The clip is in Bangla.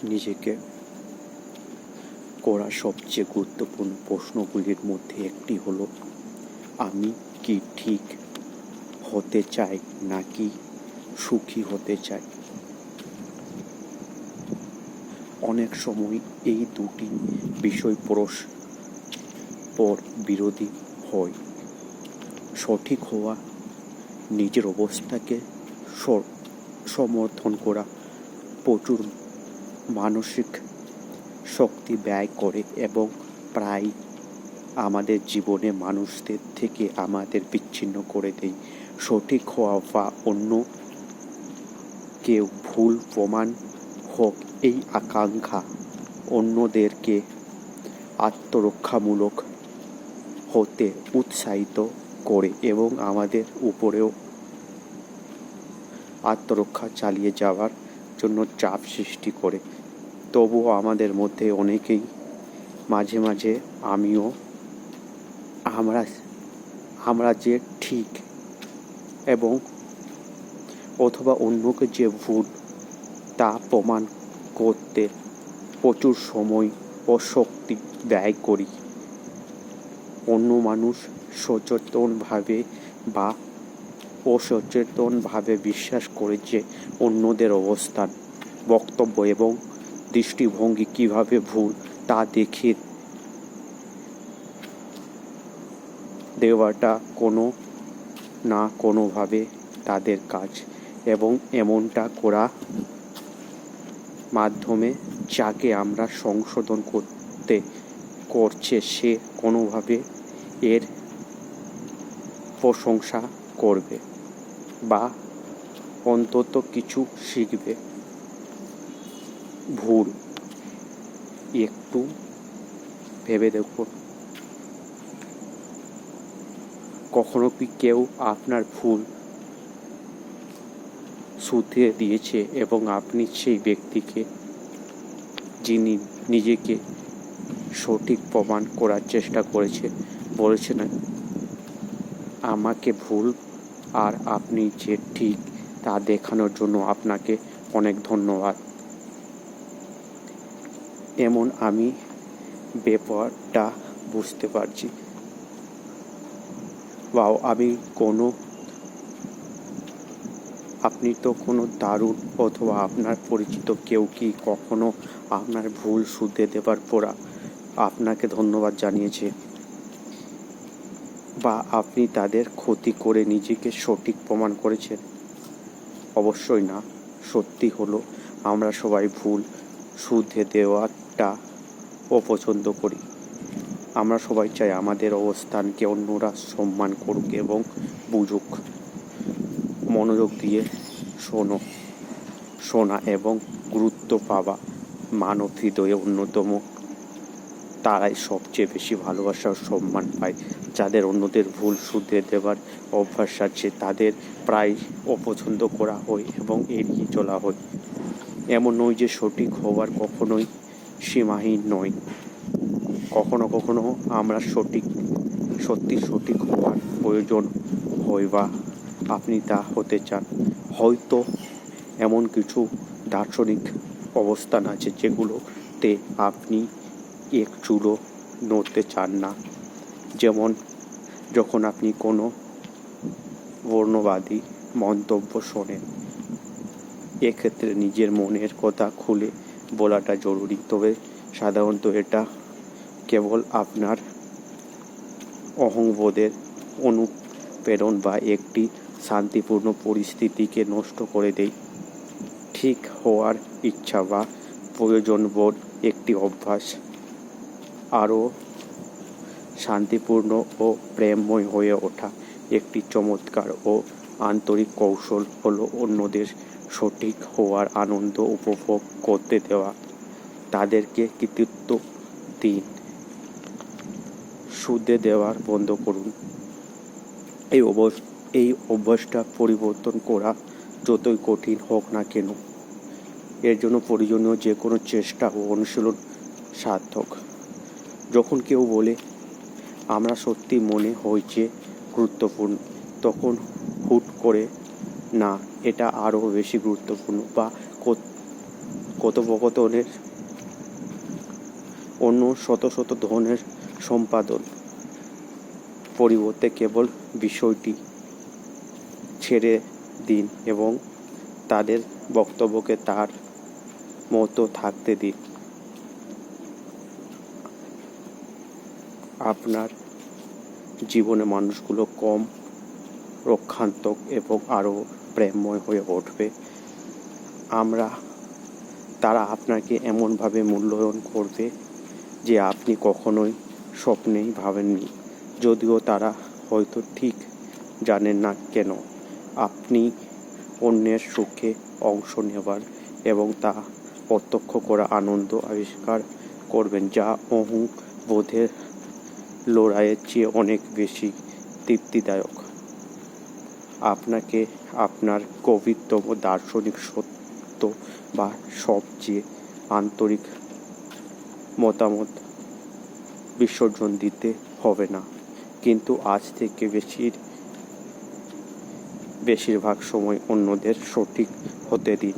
নিজেকে করা সবচেয়ে গুরুত্বপূর্ণ প্রশ্নগুলির মধ্যে একটি হলো, আমি কি ঠিক হতে চাই নাকি সুখী হতে চাই? অনেক সময় এই দুটি বিষয় পরস্পর বিরোধী হয়। সঠিক হওয়া নিজের অবস্থাকে সমর্থন করা প্রচুর মানসিক শক্তি ব্যয় করে এবং প্রায় আমাদের জীবনে মানুষদের থেকে আমাদের বিচ্ছিন্ন করে দেয়। সঠিক হওয়া বা অন্য কেউ ভুল প্রমাণ হোক, এই আকাঙ্ক্ষা অন্যদেরকে আত্মরক্ষামূলক হতে উৎসাহিত করে এবং আমাদের উপরেও আত্মরক্ষা চালিয়ে যাওয়ার জন্য চাপ সৃষ্টি করে। তবুও আমাদের মধ্যে অনেকেই মাঝে মাঝে আমরা যে ঠিক এবং অথবা অন্যকে যে ভুল তা প্রমাণ করতে প্রচুর সময় ও শক্তি ব্যয় করি। অন্য মানুষ সচেতনভাবে বা অসচেতনভাবে বিশ্বাস করে যে অন্যদের অবস্থান, বক্তব্য এবং দৃষ্টিভঙ্গি কিভাবে ভুল তা দেখিয়ে দেওয়াটা কোনো না কোনোভাবে তাদের কাজ, এবং এমনটা করা মাধ্যমে যাকে আমরা সংশোধন করছে সে কোনোভাবে এর প্রশংসা করবে বা অন্তত কিছু শিখবে। ভুল একটু ভেবে দেখুন, কখনো কি কেউ আপনার ভুল শুধরে দিয়েছে এবং আপনি সেই ব্যক্তিকে, যিনি নিজেকে সঠিক প্রমাণ করার চেষ্টা করেছে, বলেছেন আমাকে ভুল আর আপনি যে ঠিক তা দেখানোর জন্য আপনাকে অনেক ধন্যবাদ। এমন আমি ব্যাপারটা বুঝতে পারছি। বাও, আপনি তো কোনো দারুণ অথবা আপনার পরিচিত কেউ কি কখনো আপনার ভুল শুধরে দেবার পর আপনাকে ধন্যবাদ জানিয়েছে? বা আপনি তাদের ক্ষতি করে নিজেকে সঠিক প্রমাণ করেছেন? অবশ্যই না। সত্যি হলো আমরা সবাই ভুল শুধরে দেওয়াটা অপছন্দ করি। আমরা সবাই চাই আমাদের অবস্থানকে অন্যরা সম্মান করুক এবং বুঝুক। মনোযোগ দিয়ে শোনা এবং গুরুত্ব পাওয়া মানব হৃদয়ে অন্যতম। তারাই সবচেয়ে বেশি ভালোবাসা ও সম্মান পায়। যাদের অন্যদের ভুল শুধরে দেওয়ার অভ্যাস আছে তাদের প্রায় অপছন্দ করা হয় এবং এড়িয়ে চলা হয়। এমন নয় যে সঠিক হওয়ার কখনোই সীমাহীন নয়। কখনো কখনো আমরা সত্যি সঠিক হওয়ার প্রয়োজন হয় বা আপনি তা হতে চান। হয়তো এমন কিছু দার্শনিক অবস্থান আছে যেগুলোতে আপনি এক চুলও নড়তে চান না। যেমন যখন আপনি কোনো বর্ণবাদী মন্তব্য শোনেন, এক্ষেত্রে নিজের মনের কথা খুলে বলাটা জরুরি। তবে সাধারণত এটা কেবল আপনার অহংবোধের অনুপ্রেরণ বা একটি শান্তিপূর্ণ পরিস্থিতিকে নষ্ট করে দেয়। ঠিক হওয়ার ইচ্ছা বা প্রয়োজনবোধ একটি অভ্যাস। আরও শান্তিপূর্ণ ও প্রেমময় হয়ে ওঠা একটি চমৎকার ও আন্তরিক কৌশল হলো অন্যদের সঠিক হওয়ার আনন্দ উপভোগ করতে দেওয়া। তাদেরকে কৃতিত্ব দিন, শুধরে দেওয়ার বন্ধ করুন। এই অভ্যাসটা পরিবর্তন করা যতই কঠিন হোক না কেন, এর জন্য প্রয়োজনীয় যে কোনো চেষ্টা ও অনুশীলন সার্থক। যখন কেউ বলে আমরা সত্যি মনে হয়েছে গুরুত্বপূর্ণ, তখন হুট করে না, এটা আরও বেশি গুরুত্বপূর্ণ বা কথোপকথনের অন্য শত শত ধরনের সম্পাদন পরিবর্তে কেবল বিষয়টি ছেড়ে দিন এবং তাদের বক্তব্যকে তার মতো থাকতে দিন। আপনার জীবনে মানুষগুলো কম রক্ষাত্মক এবং আরও প্রেমময় হয়ে উঠবে। তারা আপনাকে এমনভাবে মূল্যায়ন করবে যে আপনি কখনোই স্বপ্নেই ভাবেননি, যদিও তারা হয়তো ঠিক জানেন না কেন। আপনি অন্যের সুখে অংশ নেবার এবং তা প্রত্যক্ষ করা আনন্দ আবিষ্কার করবেন, যা অহংবোধের লড়াইয়ের চেয়ে অনেক বেশি তৃপ্তিদায়ক। আপনাকে আপনার গভীরতম দার্শনিক সত্য বা সবচেয়ে আন্তরিক মতামত বিসর্জন দিতে হবে না, কিন্তু আজ থেকে বেশিরভাগ সময় অন্যদের সঠিক হতে দিন।